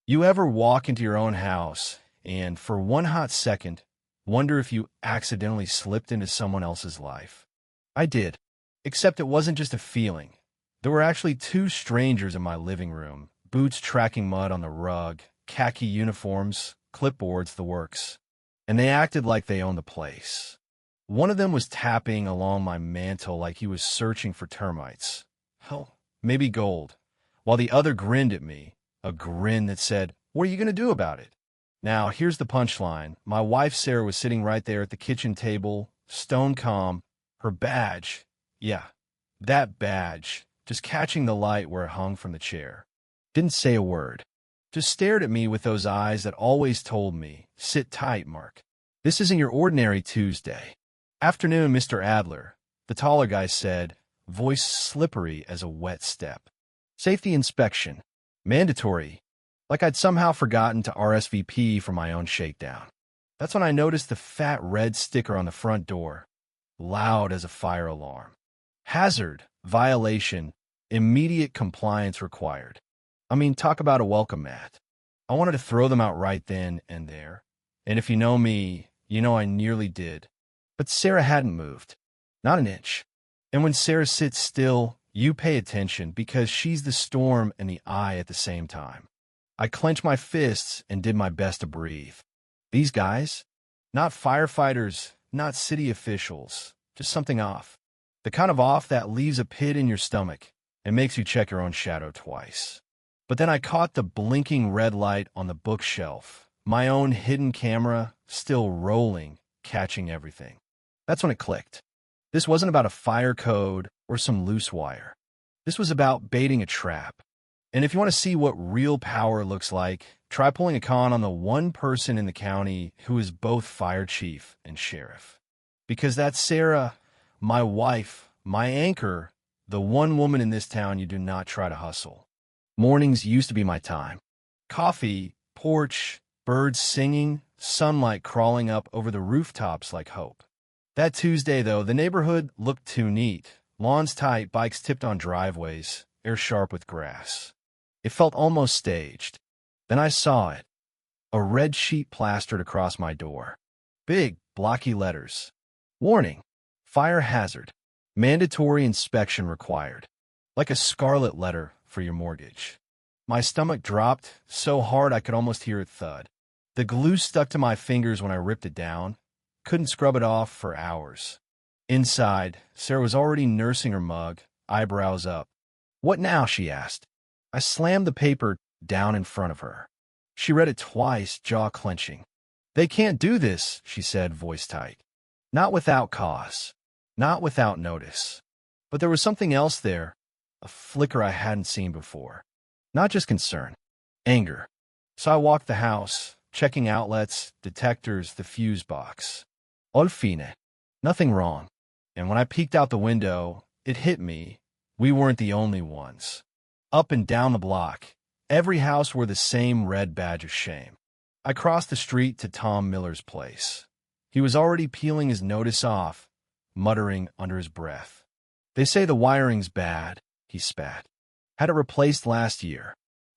You ever walk into your own house and, for one hot second, wonder if you accidentally slipped into someone else's life? I did, except it wasn't just a feeling. There were actually two strangers in my living room, boots tracking mud on the rug, khaki uniforms, clipboards, the works. And they acted like they owned the place. One of them was tapping along my mantle like he was searching for termites. Hell, maybe gold. While the other grinned at me, a grin that said, "What are you going to do about it?" Now, here's the punchline. My wife, Sarah, was sitting right there at the kitchen table, stone calm, her badge. Yeah, that badge, just catching the light where it hung from the chair. Didn't say a word. Just stared at me with those eyes that always told me, "Sit tight, Mark. This isn't your ordinary Tuesday." "Afternoon, Mr. Adler," the taller guy said, voice slippery as a wet step. "Safety inspection. Mandatory." Like I'd somehow forgotten to RSVP for my own shakedown. That's when I noticed the fat red sticker on the front door, loud as a fire alarm. Hazard, violation, immediate compliance required. I mean, talk about a welcome mat. I wanted to throw them out right then and there. And if you know me, you know I nearly did. But Sarah hadn't moved. Not an inch. And when Sarah sits still, you pay attention because she's the storm and the eye at the same time. I clenched my fists and did my best to breathe. These guys? Not firefighters, not city officials, just something off. The kind of off that leaves a pit in your stomach and makes you check your own shadow twice. But then I caught the blinking red light on the bookshelf, my own hidden camera still rolling, catching everything. That's when it clicked. This wasn't about a fire code or some loose wire. This was about baiting a trap. And if you want to see what real power looks like, try pulling a con on the one person in the county who is both fire chief and sheriff. Because that's Sarah, my wife, my anchor, the one woman in this town you do not try to hustle. Mornings used to be my time. Coffee, porch, birds singing, sunlight crawling up over the rooftops like hope. That Tuesday, though, the neighborhood looked too neat. Lawns tight, bikes tipped on driveways, air sharp with grass. It felt almost staged. Then I saw it. A red sheet plastered across my door. Big, blocky letters. Warning. Fire hazard. Mandatory inspection required. Like a scarlet letter for your mortgage. My stomach dropped so hard I could almost hear it thud. The glue stuck to my fingers when I ripped it down. Couldn't scrub it off for hours. Inside, Sarah was already nursing her mug, eyebrows up. "What now?" she asked. I slammed the paper down in front of her. She read it twice, jaw clenching. "They can't do this," she said, voice tight. "Not without cause. Not without notice." But there was something else there, a flicker I hadn't seen before. Not just concern, anger. So I walked the house, checking outlets, detectors, the fuse box. All fine. Nothing wrong. And when I peeked out the window, it hit me. We weren't the only ones. Up and down the block, every house wore the same red badge of shame. I crossed the street to Tom Miller's place. He was already peeling his notice off, muttering under his breath. "They say the wiring's bad," he spat. "Had it replaced last year."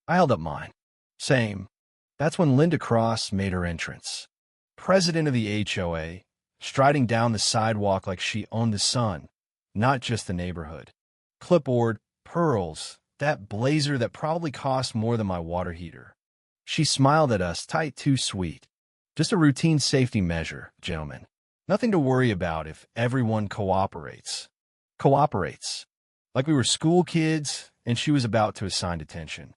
I held up mine. "Same." That's when Linda Cross made her entrance. President of the HOA, striding down the sidewalk like she owned the sun, not just the neighborhood. Clipboard, pearls, that blazer that probably cost more than my water heater. She smiled at us, tight, too sweet. "Just a routine safety measure, gentlemen. Nothing to worry about if everyone cooperates." Cooperates. Like we were school kids, and she was about to assign detention.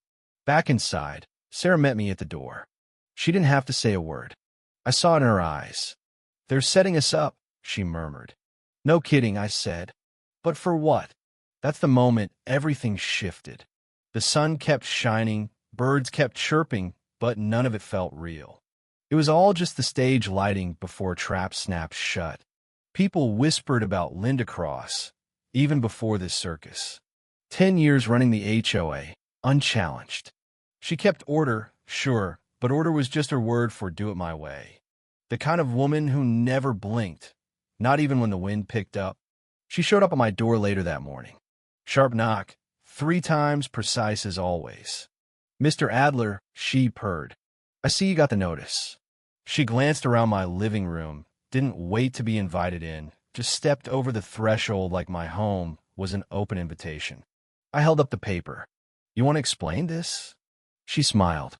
Back inside, Sarah met me at the door. She didn't have to say a word. I saw it in her eyes. "They're setting us up," she murmured. "No kidding," I said. "But for what?" That's the moment everything shifted. The sun kept shining, birds kept chirping, but none of it felt real. It was all just the stage lighting before a trap snapped shut. People whispered about Linda Cross, even before this circus. 10 years running the HOA, unchallenged. She kept order, sure, but order was just her word for do it my way. The kind of woman who never blinked, not even when the wind picked up. She showed up at my door later that morning. Sharp knock, 3 times, precise as always. Mr. Adler, she purred. I see you got the notice. She glanced around my living room, didn't wait to be invited in, just stepped over the threshold like my home was an open invitation. I held up the paper. You want to explain this? She smiled.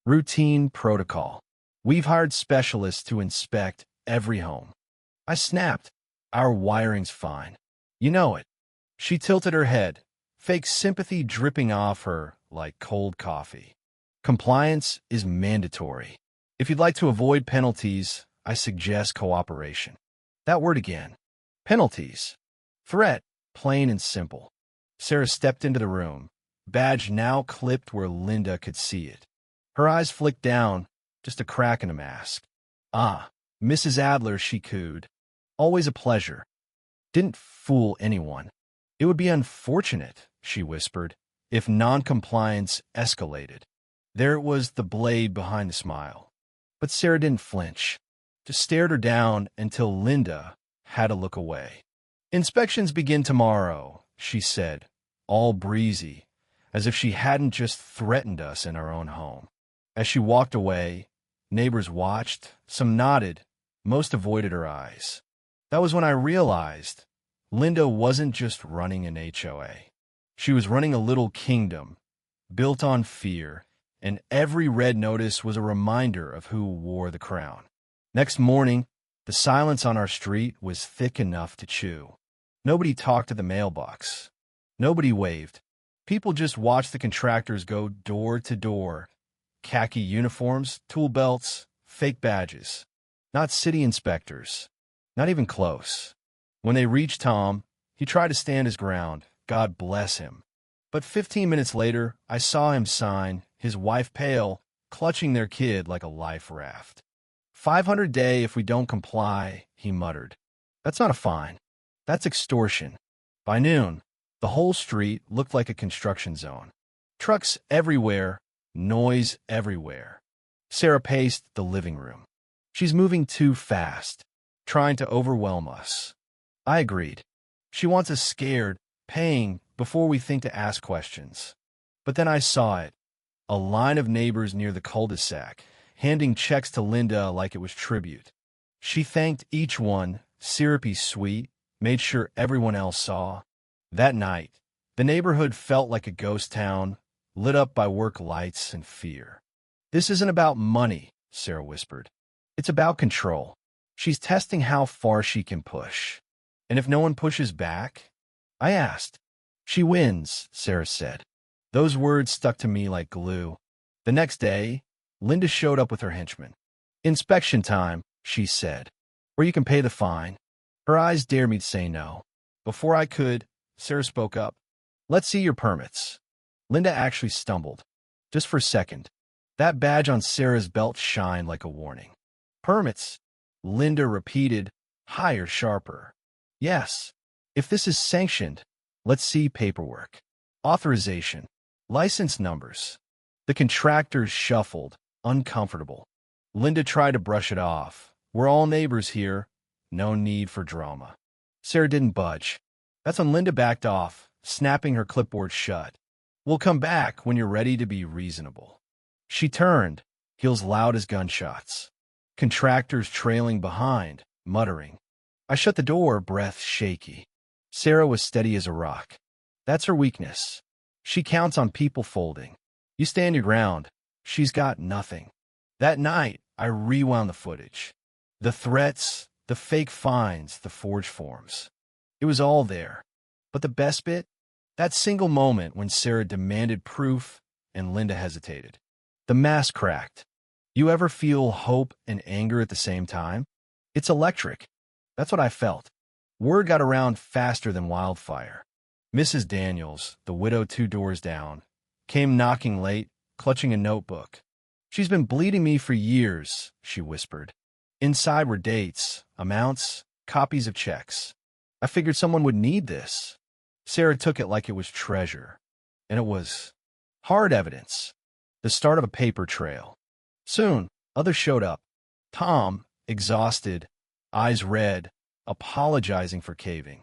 Routine protocol. We've hired specialists to inspect every home. I snapped. Our wiring's fine. You know it. She tilted her head, fake sympathy dripping off her like cold coffee. Compliance is mandatory. If you'd like to avoid penalties, I suggest cooperation. That word again. Penalties. Threat, plain and simple. Sarah stepped into the room, badge now clipped where Linda could see it. Her eyes flicked down, just a crack in the mask. Ah, Mrs. Adler, she cooed. Always a pleasure. Didn't fool anyone. It would be unfortunate, she whispered, if noncompliance escalated. There it was, the blade behind the smile. But Sarah didn't flinch, just stared her down until Linda had to look away. Inspections begin tomorrow, she said, all breezy, as if she hadn't just threatened us in our own home. As she walked away, neighbors watched, some nodded, most avoided her eyes. That was when I realized Linda wasn't just running an HOA. She was running a little kingdom, built on fear, and every red notice was a reminder of who wore the crown. Next morning, the silence on our street was thick enough to chew. Nobody talked to the mailbox. Nobody waved. People just watched the contractors go door to door. Khaki uniforms, tool belts, fake badges. Not city inspectors. Not even close. When they reached Tom, he tried to stand his ground. God bless him. But 15 minutes later, I saw him sign, his wife pale, clutching their kid like a life raft. 500 day if we don't comply, he muttered. That's not a fine. That's extortion. By noon, the whole street looked like a construction zone. Trucks everywhere, noise everywhere. Sarah paced the living room. She's moving too fast, trying to overwhelm us. I agreed. She wants us scared, paying before we think to ask questions. But then I saw it. A line of neighbors near the cul-de-sac, handing checks to Linda like it was tribute. She thanked each one, syrupy sweet, made sure everyone else saw. That night, the neighborhood felt like a ghost town, lit up by work lights and fear. This isn't about money, Sarah whispered. It's about control. She's testing how far she can push. And if no one pushes back? I asked. She wins, Sarah said. Those words stuck to me like glue. The next day, Linda showed up with her henchman. Inspection time, she said, or you can pay the fine. Her eyes dared me to say no. Before I could, Sarah spoke up. Let's see your permits. Linda actually stumbled. Just for a second. That badge on Sarah's belt shined like a warning. Permits, Linda repeated, higher, sharper. Yes. If this is sanctioned, let's see paperwork. Authorization. License numbers. The contractors shuffled, uncomfortable. Linda tried to brush it off. We're all neighbors here. No need for drama. Sarah didn't budge. That's when Linda backed off, snapping her clipboard shut. We'll come back when you're ready to be reasonable. She turned, heels loud as gunshots. Contractors trailing behind, muttering. I shut the door, breath shaky. Sarah was steady as a rock. That's her weakness. She counts on people folding. You stand your ground. She's got nothing. That night, I rewound the footage. The threats, the fake fines, the forged forms. It was all there. But the best bit? That single moment when Sarah demanded proof and Linda hesitated. The mask cracked. You ever feel hope and anger at the same time? It's electric. That's what I felt. Word got around faster than wildfire. Mrs. Daniels, the widow 2 doors down, came knocking late, clutching a notebook. She's been bleeding me for years, she whispered. Inside were dates, amounts, copies of checks. I figured someone would need this. Sarah took it like it was treasure. And it was hard evidence. The start of a paper trail. Soon, others showed up. Tom, exhausted, eyes red, apologizing for caving.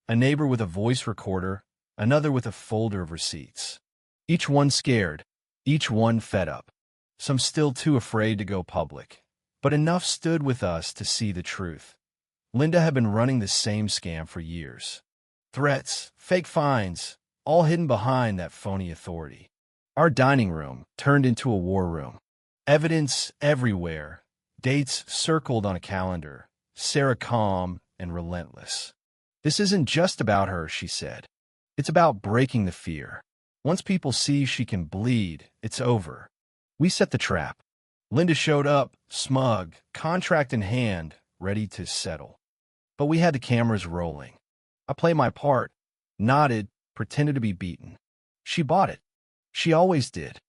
A neighbor with a voice recorder, another with a folder of receipts. Each one scared, each one fed up, some still too afraid to go public. But enough stood with us to see the truth. Linda had been running the same scam for years. Threats, fake fines, all hidden behind that phony authority. Our dining room turned into a war room. Evidence everywhere, dates circled on a calendar, Sarah calm and relentless. "This isn't just about her," she said. "It's about breaking the fear. Once people see she can bleed, it's over." We set the trap. Linda showed up, smug, contract in hand, ready to settle. But we had the cameras rolling. I played my part, nodded, pretended to be beaten. She bought it. She always did.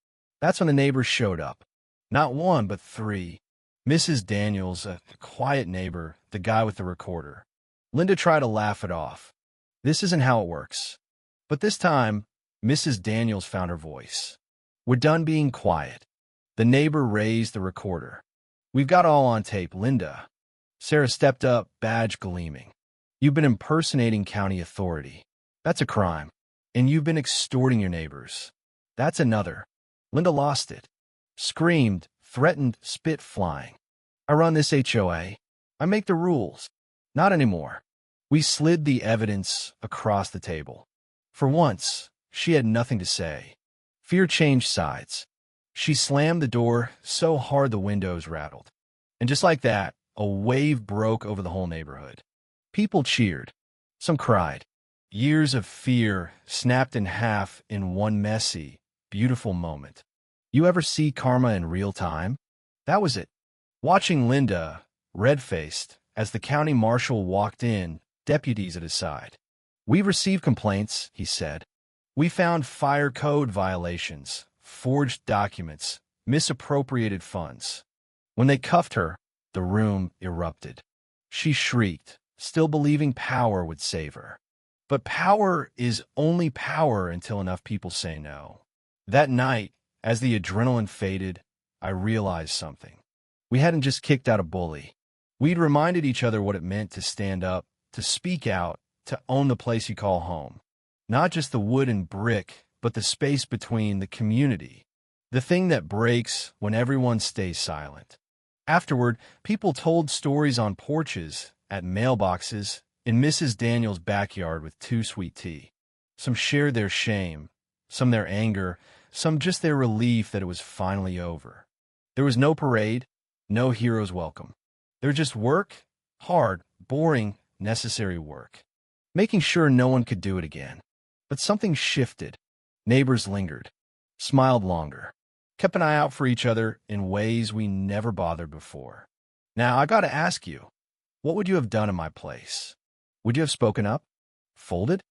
That's when the neighbors showed up. Not one, but three. Mrs. Daniels, a quiet neighbor, the guy with the recorder. Linda tried to laugh it off. "This isn't how it works." But this time, Mrs. Daniels found her voice. "We're done being quiet." The neighbor raised the recorder. "We've got all on tape, Linda." Sarah stepped up, badge gleaming. "You've been impersonating county authority. That's a crime. And you've been extorting your neighbors. That's another." Linda lost it. Screamed, threatened, spit flying. "I run this HOA. I make the rules." "Not anymore." We slid the evidence across the table. For once, she had nothing to say. Fear changed sides. She slammed the door so hard the windows rattled. And just like that, a wave broke over the whole neighborhood. People cheered. Some cried. Years of fear snapped in half in one messy, beautiful moment. You ever see karma in real time? That was it. Watching Linda, red-faced, as the county marshal walked in, deputies at his side. "We've received complaints," he said. "We found fire code violations, forged documents, misappropriated funds." When they cuffed her, the room erupted. She shrieked, still believing power would save her. But power is only power until enough people say no. That night, as the adrenaline faded, I realized something. We hadn't just kicked out a bully. We'd reminded each other what it meant to stand up, to speak out, to own the place you call home. Not just the wood and brick, but the space between, the community. The thing that breaks when everyone stays silent. Afterward, people told stories on porches, at mailboxes, in Mrs. Daniels' backyard with too sweet tea. Some shared their shame, some their anger, some just their relief that it was finally over. There was no parade, no hero's welcome. There was just work, hard, boring, necessary work. Making sure no one could do it again. But something shifted. Neighbors lingered, smiled longer, kept an eye out for each other in ways we never bothered before. Now, I gotta ask you, what would you have done in my place? Would you have spoken up? Folded?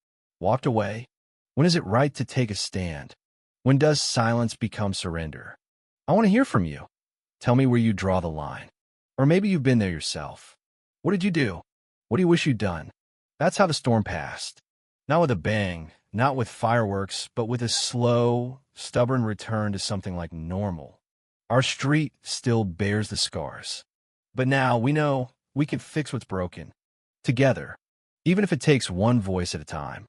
Walked away? When is it right to take a stand? When does silence become surrender? I want to hear from you. Tell me where you draw the line. Or maybe you've been there yourself. What did you do? What do you wish you'd done? That's how the storm passed. Not with a bang, not with fireworks, but with a slow, stubborn return to something like normal. Our street still bears the scars. But now we know we can fix what's broken. Together. Even if it takes one voice at a time.